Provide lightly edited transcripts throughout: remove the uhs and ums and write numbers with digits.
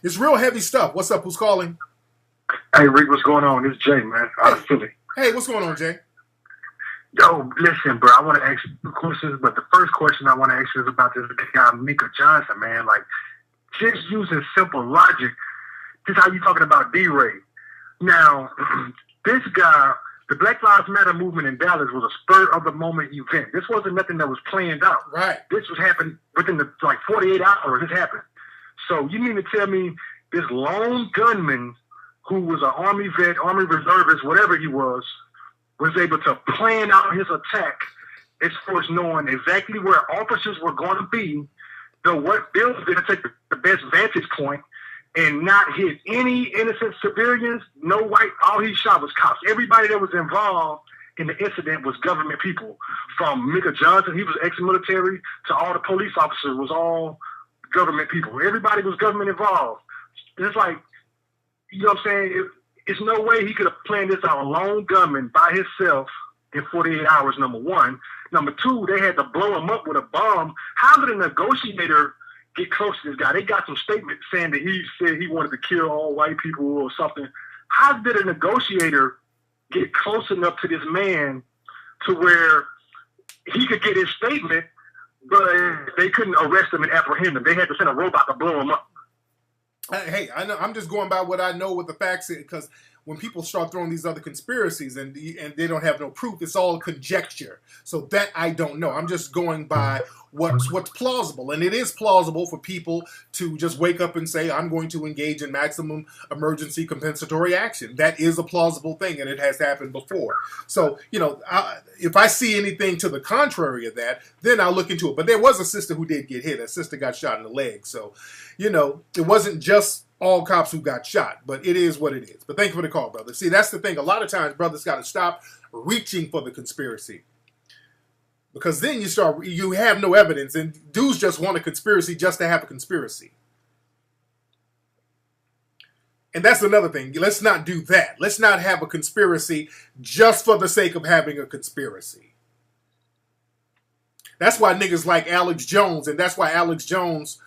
It's real heavy stuff. What's up? Who's calling? Hey, Rick, what's going on? This is Jay, man, out Hey, of Philly. hey, what's going on, Jay? Yo, listen, bro, I want to ask you two questions, but the first question I want to ask you is about this guy, Mika Johnson, man. Like, just using simple logic, this how you talking about D-Ray. Now, this guy, the Black Lives Matter movement in Dallas was a spur of the moment event. This wasn't nothing that was planned out. Right. This was happening within the 48 hours. This happened. So you mean to tell me this lone gunman who was an Army vet, Army reservist, whatever he was able to plan out his attack as far as knowing exactly where officers were going to be, what buildings going to take the best vantage point, and not hit any innocent civilians, no white, all he shot was cops. Everybody that was involved in the incident was government people. From Mika Johnson, he was ex-military, to all the police officers was all government people. Everybody was government involved. It's like, you know what I'm saying? It's no way he could have planned this out, a lone gunman by himself in 48 hours, number one. Number two, they had to blow him up with a bomb. How did a negotiator get close to this guy? They got some statement saying that he said he wanted to kill all white people or something. How did a negotiator get close enough to this man to where he could get his statement, but they couldn't arrest him and apprehend him? They had to send a robot to blow him up. Hey, I know. I'm just going by what I know with the facts, because when people start throwing these other conspiracies and they don't have no proof, it's all conjecture. So that I don't know. I'm just going by what's plausible, and it is plausible for people to just wake up and say, "I'm going to engage in maximum emergency compensatory action." That is a plausible thing, and it has happened before. So if I see anything to the contrary of that, then I'll look into it. But there was a sister who did get hit. A sister got shot in the leg. So, it wasn't just all cops who got shot, but it is what it is. But thank you for the call, brother. See, that's the thing. A lot of times, brothers got to stop reaching for the conspiracy, because then you have no evidence, and dudes just want a conspiracy just to have a conspiracy. And that's another thing. Let's not do that. Let's not have a conspiracy just for the sake of having a conspiracy. That's why niggas like Alex Jones, and that's why Alex Jones,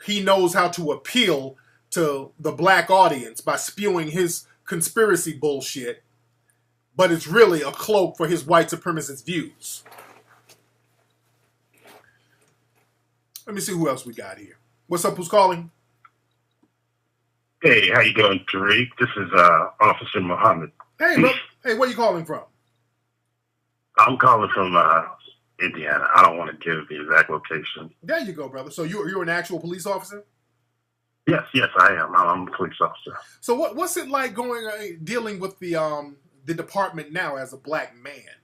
he knows how to appeal to the black audience by spewing his conspiracy bullshit, but it's really a cloak for his white supremacist views. Let me see who else we got here. What's up? Who's calling? Hey, how you doing, Tariq? This is Officer Muhammad. Hey, bro. Hey, where you calling from? I'm calling from Indiana. I don't want to give the exact location. There you go, brother. So you're an actual police officer? Yes, I am. I'm a police officer. So what's it like dealing with the department now as a black man?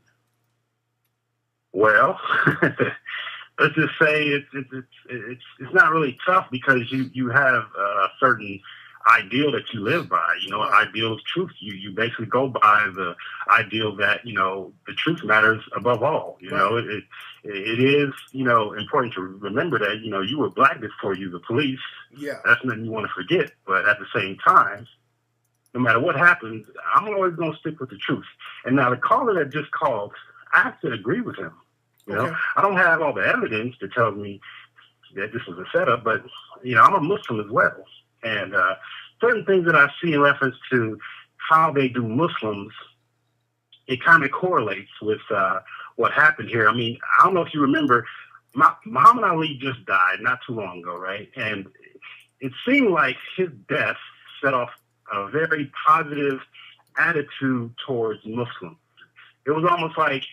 Well, let's just say it's not really tough, because you have a certain ideal that you live by. An ideal of truth. You basically go by the ideal that the truth matters above all. Right. It is important to remember that you were black before you the police. Yeah, that's nothing you want to forget. But at the same time, no matter what happens, I'm always going to stick with the truth. And now the caller that just called, I have to agree with him. Okay. I don't have all the evidence to tell me that this was a setup, but I'm a Muslim as well, and certain things that I see in reference to how they do Muslims, it kind of correlates with what happened here. I mean, I don't know if you remember, Muhammad Ali just died not too long ago, right? And it seemed like his death set off a very positive attitude towards Muslims. It was almost like,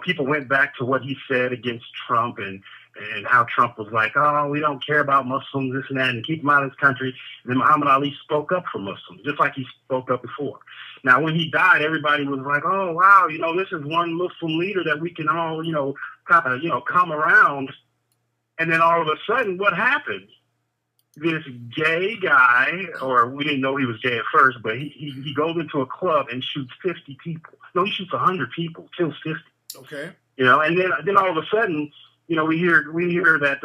people went back to what he said against Trump, and how Trump was like, "Oh, we don't care about Muslims, this and that, and keep them out of this country." And then Muhammad Ali spoke up for Muslims, just like he spoke up before. Now, when he died, everybody was like, "Oh, wow, this is one Muslim leader that we can all, kind of, come around." And then all of a sudden, what happened? This gay guy, or we didn't know he was gay at first, but he goes into a club and shoots 50 people. No, he shoots 100 people, kills 50. Okay. And then all of a sudden, we hear that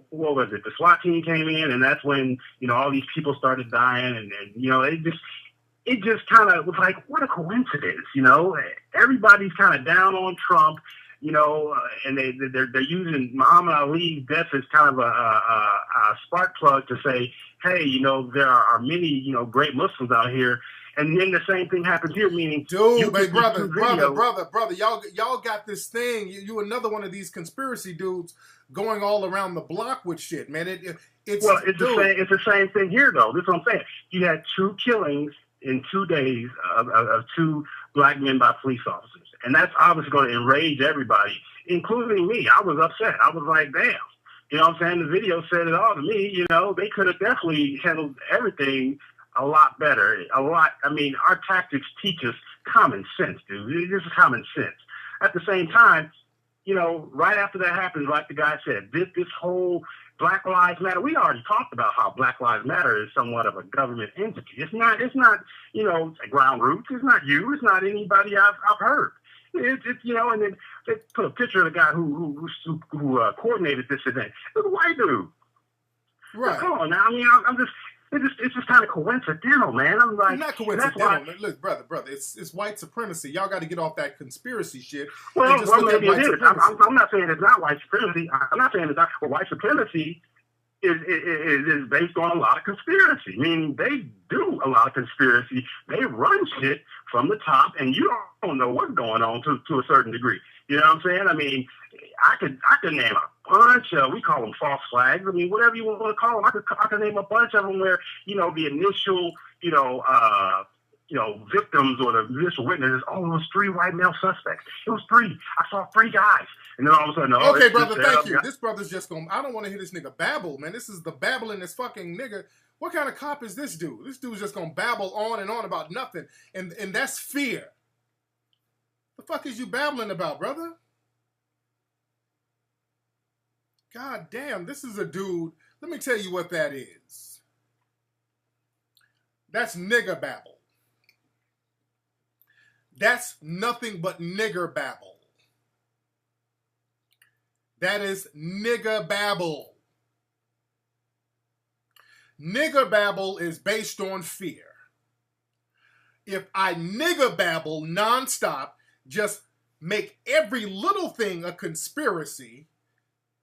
what was it? The SWAT team came in, and that's when all these people started dying, and it just kind of was like, what a coincidence, Everybody's kind of down on Trump, and they're using Muhammad Ali's death as kind of a spark plug to say, hey, there are many, great Muslims out here. And then the same thing happens here, meaning, dude, hey, brother, y'all got this thing. You another one of these conspiracy dudes going all around the block with shit, man. It's the same thing here, though. This is what I'm saying. You had 2 killings in 2 days of 2 black men by police officers, and that's obviously going to enrage everybody, including me. I was upset. I was like, damn. You know what I'm saying? The video said it all to me. They could have definitely handled everything a lot better. Our tactics teach us common sense, dude. This is common sense. At the same time, right after that happens, like the guy said, this whole Black Lives Matter, we already talked about how Black Lives Matter is somewhat of a government entity. It's not ground roots. It's not you. It's not anybody I've heard. And then they put a picture of the guy who coordinated this event. It was a white dude. Right. Come on now. It's just kind of coincidental, man. I'm like, not coincidental. Look, brother, it's white supremacy. Y'all got to get off that conspiracy shit. Well, maybe it is. I'm not saying it's not white supremacy. I'm not saying it's not. Well, white supremacy is based on a lot of conspiracy. I mean, they do a lot of conspiracy. They run shit from the top, and you don't know what's going on to a certain degree. You know what I'm saying? I mean, I could name a bunch of, we call them false flags. I mean, whatever you want to call them. I could name a bunch of them where, the initial, victims or the initial witnesses, it was 3 white male suspects. It was 3. I saw 3 guys. And then all of a sudden, okay, brother, thank you. This brother's just going, I don't want to hear this nigga babble, man. This is the babbling this fucking nigga. What kind of cop is this dude? This dude's just going to babble on and on about nothing. And that's fear. The fuck is you babbling about, brother? God damn, this is a dude. Let me tell you what that is. That's nigger babble. That's nothing but nigger babble. That is nigger babble. Nigger babble is based on fear. If I nigger babble nonstop, just make every little thing a conspiracy,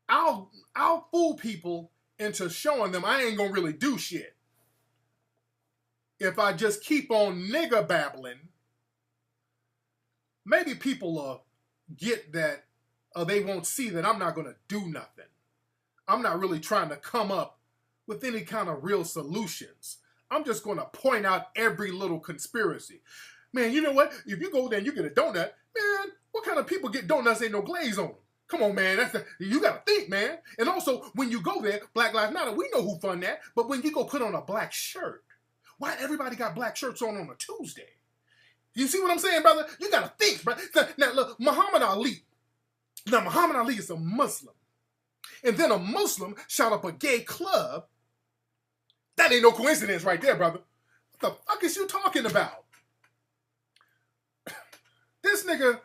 I'll fool people into showing them I ain't gonna really do shit. If I just keep on nigger babbling, maybe people will get that, or they won't see that I'm not gonna do nothing. I'm not really trying to come up with any kind of real solutions. I'm just gonna point out every little conspiracy. Man, you know what? If you go there and you get a donut, man, what kind of people get donuts ain't no glaze on them? Come on, man. You got to think, man. And also, when you go there, Black Lives Matter, we know who fund that. But when you go put on a black shirt, why everybody got black shirts on a Tuesday? You see what I'm saying, brother? You got to think, bro. Now, look, Muhammad Ali. Now, Muhammad Ali is a Muslim. And then a Muslim shot up a gay club. That ain't no coincidence right there, brother. What the fuck is you talking about? This nigga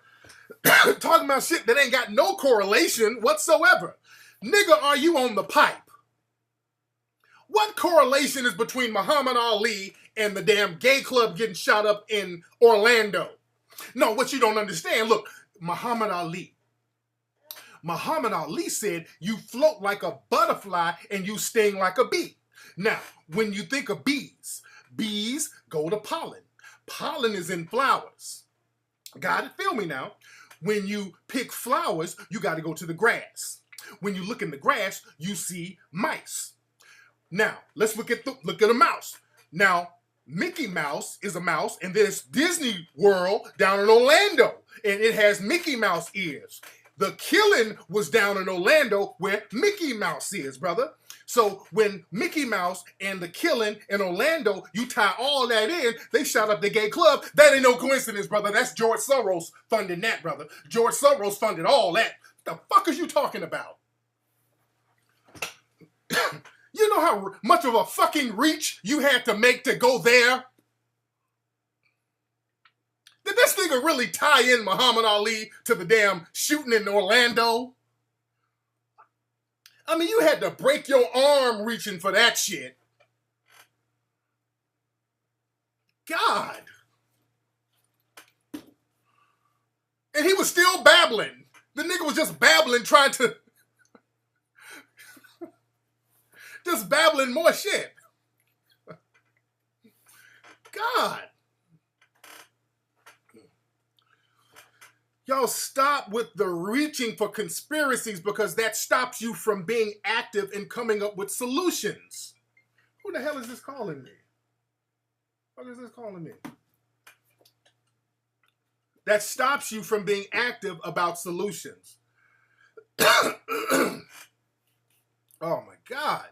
talking about shit that ain't got no correlation whatsoever. Nigga, are you on the pipe? What correlation is between Muhammad Ali and the damn gay club getting shot up in Orlando? No, what you don't understand, look, Muhammad Ali said you float like a butterfly and you sting like a bee. Now, when you think of bees go to pollen. Pollen is in flowers. Got it? Feel me now? When you pick flowers, you got to go to the grass. When you look in the grass, you see mice. Now, let's look at a mouse. Now, Mickey Mouse is a mouse, and there's Disney World down in Orlando, and it has Mickey Mouse ears. The killing was down in Orlando where Mickey Mouse is, brother. So when Mickey Mouse and the killing in Orlando, you tie all that in, they shot up the gay club. That ain't no coincidence, brother. That's George Soros funding that, brother. George Soros funded all that. The fuck is you talking about? You know how much of a fucking reach you had to make to go there? Did this nigga really tie in Muhammad Ali to the damn shooting in Orlando? I mean, you had to break your arm reaching for that shit. God. And he was still babbling. The nigga was just babbling, trying to Just babbling more shit. God. Y'all stop with the reaching for conspiracies because that stops you from being active and coming up with solutions. Who the hell is this calling me? What is this calling me? That stops you from being active about solutions. Oh my God.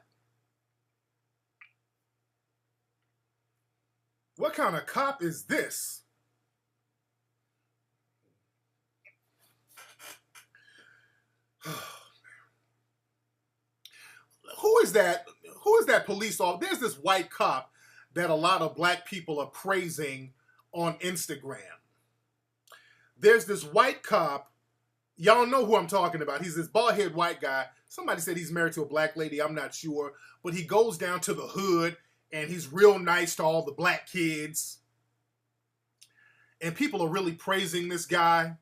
What kind of cop is this? Who is that? Who is that police officer? There's this white cop that a lot of black people are praising on Instagram. There's this white cop. Y'all know who I'm talking about. He's this bald-headed white guy. Somebody said he's married to a black lady. I'm not sure. But he goes down to the hood, and he's real nice to all the black kids. And people are really praising this guy.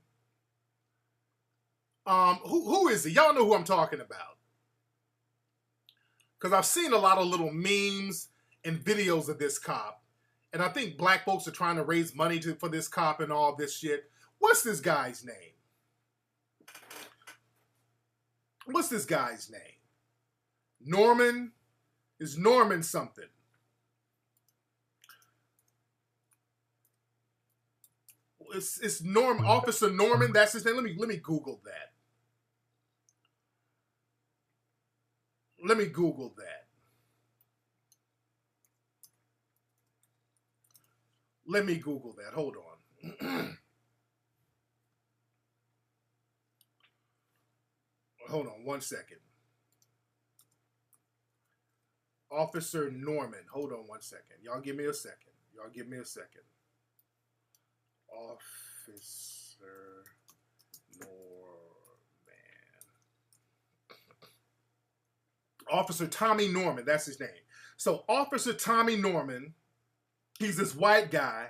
Who is he? Y'all know who I'm talking about. Because I've seen a lot of little memes and videos of this cop. And I think black folks are trying to raise money for this cop and all this shit. What's this guy's name? What's this guy's name? Norman? Is Norman something? It's Norm, Officer Norman. That's his name. Let me Google that. Let me Google that. Let me Google that. Hold on. Hold on 1 second. Officer Norman. Hold on 1 second. Y'all give me a second. Y'all give me a second. Officer Norman. Officer Tommy Norman, that's his name. So Officer Tommy Norman, he's this white guy.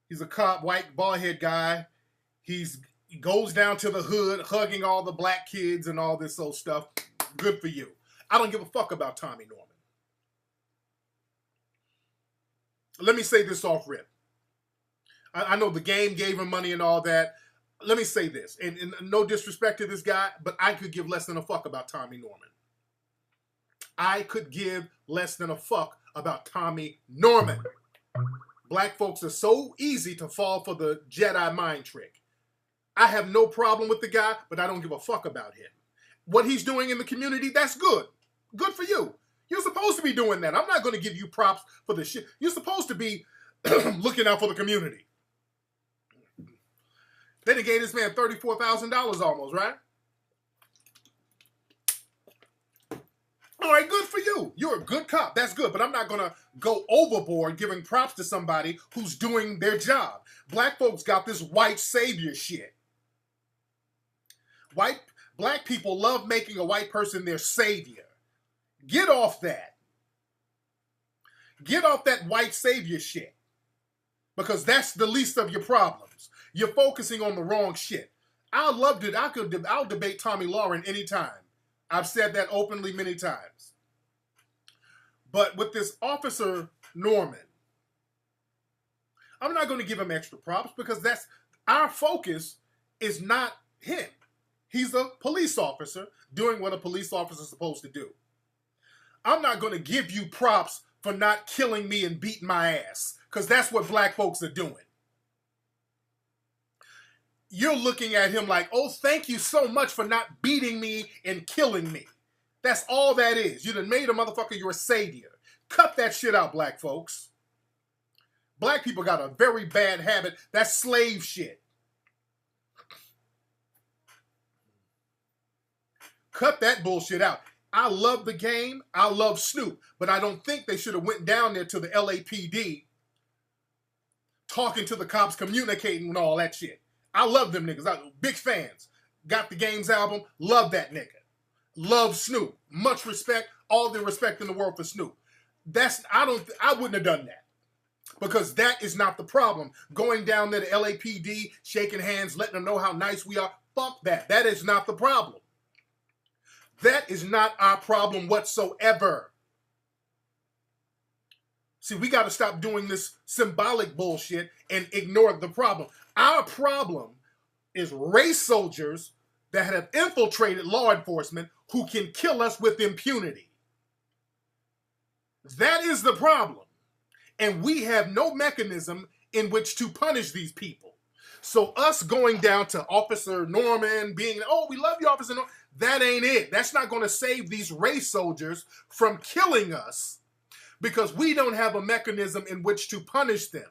He's a cop, white, bald-head guy. He goes down to the hood, hugging all the black kids and all this old stuff. Good for you. I don't give a fuck about Tommy Norman. Let me say this off rip. I know the game gave him money and all that. Let me say this, and no disrespect to this guy, but I could give less than a fuck about Tommy Norman. I could give less than a fuck about Tommy Norman. Black folks are so easy to fall for the Jedi mind trick. I have no problem with the guy, but I don't give a fuck about him. What he's doing in the community, that's good. Good for you. You're supposed to be doing that. I'm not going to give you props for the shit. You're supposed to be looking out for the community. They done gave this man $34,000 almost, right? All right, good for you. You're a good cop. That's good. But I'm not going to go overboard giving props to somebody who's doing their job. Black folks got this white savior shit. Black people love making a white person their savior. Get off that. Get off that white savior shit. Because that's the least of your problems. You're focusing on the wrong shit. I'll debate Tommy Lauren anytime. I've said that openly many times. But with this Officer Norman, I'm not going to give him extra props because that's our focus is not him. He's a police officer doing what a police officer is supposed to do. I'm not going to give you props for not killing me and beating my ass because that's what black folks are doing. You're looking at him like, oh, thank you so much for not beating me and killing me. That's all that is. You done made a motherfucker your savior. Cut that shit out, black folks. Black people got a very bad habit. That's slave shit. Cut that bullshit out. I love the game. I love Snoop. But I don't think they should have went down there to the LAPD talking to the cops, communicating and all that shit. I love them niggas. I'm big fans. Got the Games album. Love that nigga. Love Snoop. Much respect. All the respect in the world for Snoop. I wouldn't have done that. Because that is not the problem. Going down there to LAPD, shaking hands, letting them know how nice we are. Fuck that. That is not the problem. That is not our problem whatsoever. See, we got to stop doing this symbolic bullshit and ignore the problem. Our problem is race soldiers that have infiltrated law enforcement who can kill us with impunity. That is the problem. And we have no mechanism in which to punish these people. So us going down to Officer Norman being, oh, we love you, Officer Norman, that ain't it. That's not going to save these race soldiers from killing us because we don't have a mechanism in which to punish them.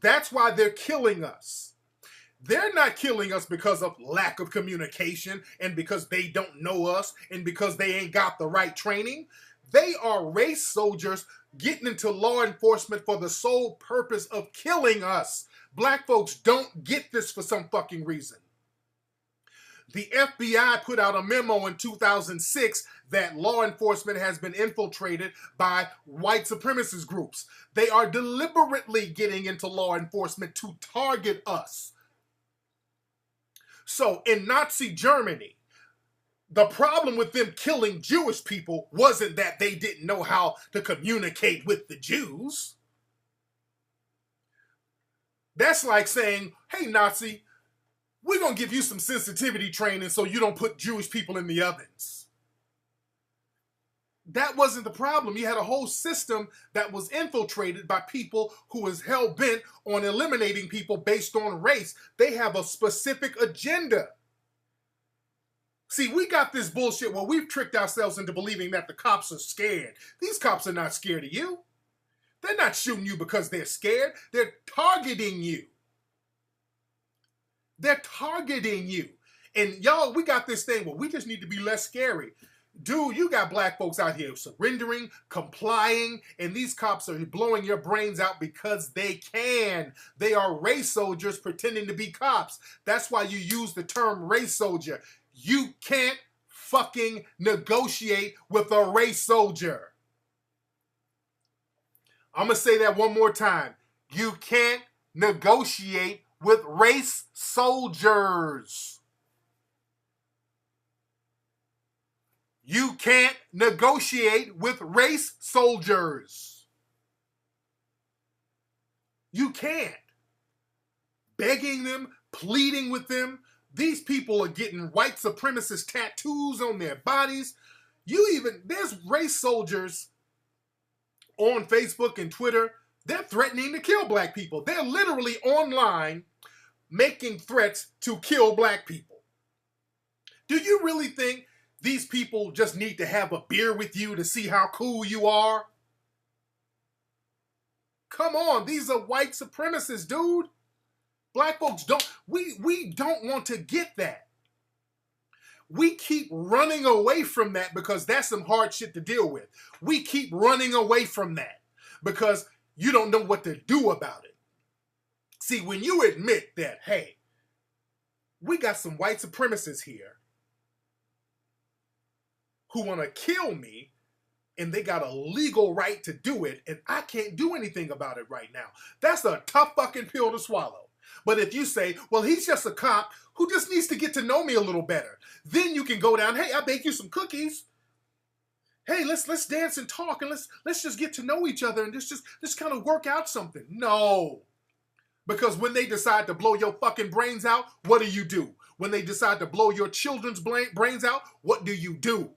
That's why they're killing us. They're not killing us because of lack of communication and because they don't know us and because they ain't got the right training. They are race soldiers getting into law enforcement for the sole purpose of killing us. Black folks don't get this for some fucking reason. The FBI put out a memo in 2006 that law enforcement has been infiltrated by white supremacist groups. They are deliberately getting into law enforcement to target us. So in Nazi Germany, the problem with them killing Jewish people wasn't that they didn't know how to communicate with the Jews. That's like saying, hey, Nazi, we're going to give you some sensitivity training so you don't put Jewish people in the ovens. That wasn't the problem. You had a whole system that was infiltrated by people who was hell-bent on eliminating people based on race. They have a specific agenda. See, we got this bullshit where we've tricked ourselves into believing that the cops are scared. These cops are not scared of you. They're not shooting you because they're scared. They're targeting you. They're targeting you. And y'all, we got this thing where we just need to be less scary. Dude, you got black folks out here surrendering, complying, and these cops are blowing your brains out because they can. They are race soldiers pretending to be cops. That's why you use the term race soldier. You can't fucking negotiate with a race soldier. I'm going to say that one more time. You can't negotiate with race soldiers. You can't negotiate with race soldiers. You can't. Begging them, pleading with them. These people are getting white supremacist tattoos on their bodies. There's race soldiers on Facebook and Twitter. They're threatening to kill black people. They're literally online making threats to kill black people. Do you really think these people just need to have a beer with you to see how cool you are? Come on, these are white supremacists, dude. Black folks we don't want to get that. We keep running away from that because that's some hard shit to deal with. We keep running away from that because you don't know what to do about it. See, when you admit that, hey, we got some white supremacists here who want to kill me, and they got a legal right to do it, and I can't do anything about it right now. That's a tough fucking pill to swallow. But if you say, well, he's just a cop who just needs to get to know me a little better, then you can go down, hey, I bake you some cookies. Hey, let's dance and talk, and let's just get to know each other and just kind of work out something. No. Because when they decide to blow your fucking brains out, what do? When they decide to blow your children's brains out, what do?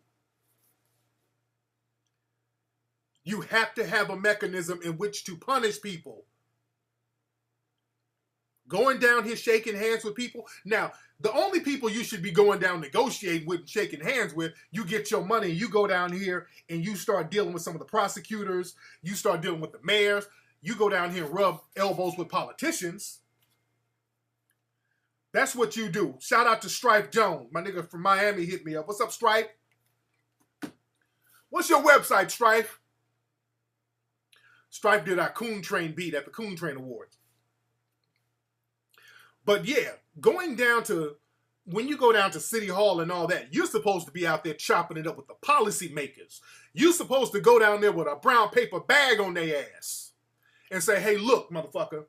You have to have a mechanism in which to punish people. Going down here shaking hands with people. Now, the only people you should be going down negotiating with and shaking hands with, you get your money, you go down here and you start dealing with some of the prosecutors, you start dealing with the mayors, you go down here and rub elbows with politicians. That's what you do. Shout out to Strife Jones. My nigga from Miami hit me up. What's up, Strife? What's your website, Strife? Strife did our Coon Train beat at the Coon Train Awards. But yeah, when you go down to City Hall and all that, you're supposed to be out there chopping it up with the policymakers. You're supposed to go down there with a brown paper bag on their ass and say, hey, look, motherfucker,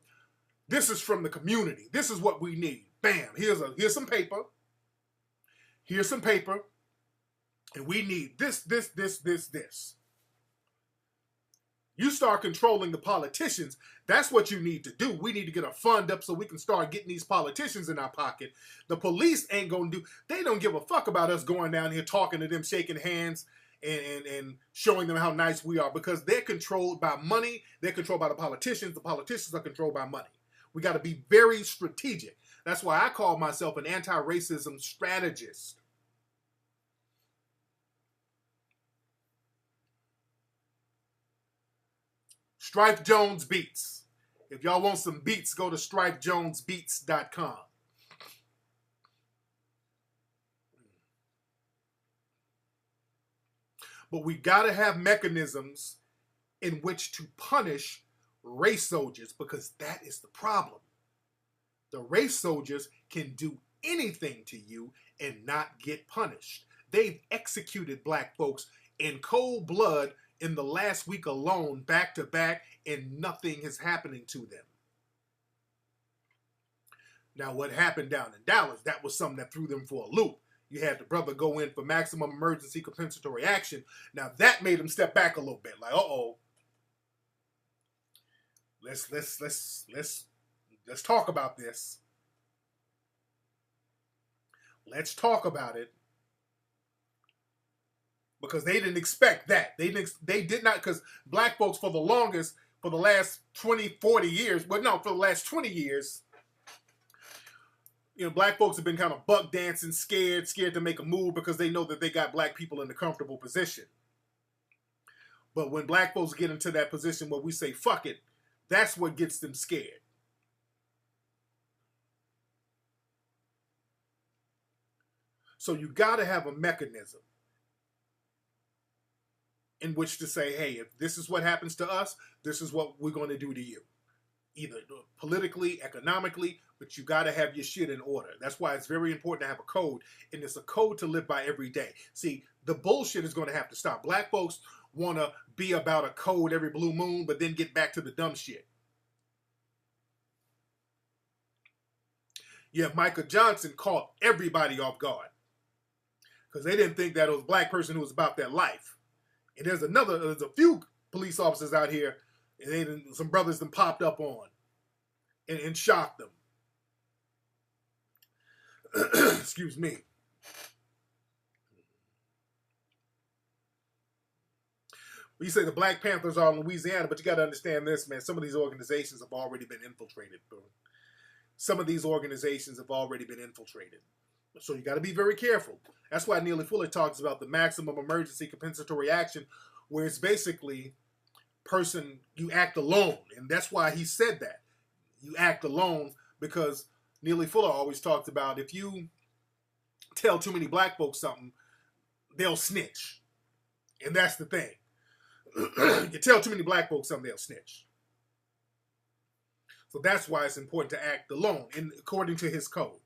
this is from the community. This is what we need. Bam, here's some paper. Here's some paper. And we need this. You start controlling the politicians. That's what you need to do. We need to get a fund up so we can start getting these politicians in our pocket. The police ain't going to do, they don't give a fuck about us going down here talking to them, shaking hands, and showing them how nice we are, because they're controlled by money. They're controlled by the politicians. The politicians are controlled by money. We got to be very strategic. That's why I call myself an anti-racism strategist. Strife Jones Beats. If y'all want some beats, go to strifejonesbeats.com. But we got to have mechanisms in which to punish race soldiers, because that is the problem. The race soldiers can do anything to you and not get punished. They've executed black folks in cold blood in the last week alone, back to back, and nothing is happening to them. Now, what happened down in Dallas, that was something that threw them for a loop. You had the brother go in for maximum emergency compensatory action. Now, that made them step back a little bit. Like, uh-oh. Let's talk about this. Let's talk about it. Because they didn't expect that. They did not, because black folks for the longest, for the last 20, 40 years, for the last 20 years, black folks have been kind of buck dancing, scared to make a move because they know that they got black people in a comfortable position. But when black folks get into that position where we say, fuck it, that's what gets them scared. So you got to have a mechanism in which to say, hey, if this is what happens to us, this is what we're going to do to you. Either politically, economically, but you got to have your shit in order. That's why it's very important to have a code, and it's a code to live by every day. See, the bullshit is going to have to stop. Black folks want to be about a code every blue moon, but then get back to the dumb shit. Yeah, Michael Johnson caught everybody off guard because they didn't think that it was a black person who was about their life. And there's a few police officers out here, and some brothers them popped up on and shocked them. Excuse me. You say the Black Panthers are in Louisiana, but you got to understand this, man. Some of these organizations have already been infiltrated, bro. Some of these organizations have already been infiltrated. So you got to be very careful. That's why Neely Fuller talks about the maximum emergency compensatory action, where it's basically you act alone. And that's why he said that. You act alone, because Neely Fuller always talks about if you tell too many black folks something, they'll snitch. And that's the thing. You tell too many black folks something, they'll snitch. So that's why it's important to act alone, according to his code.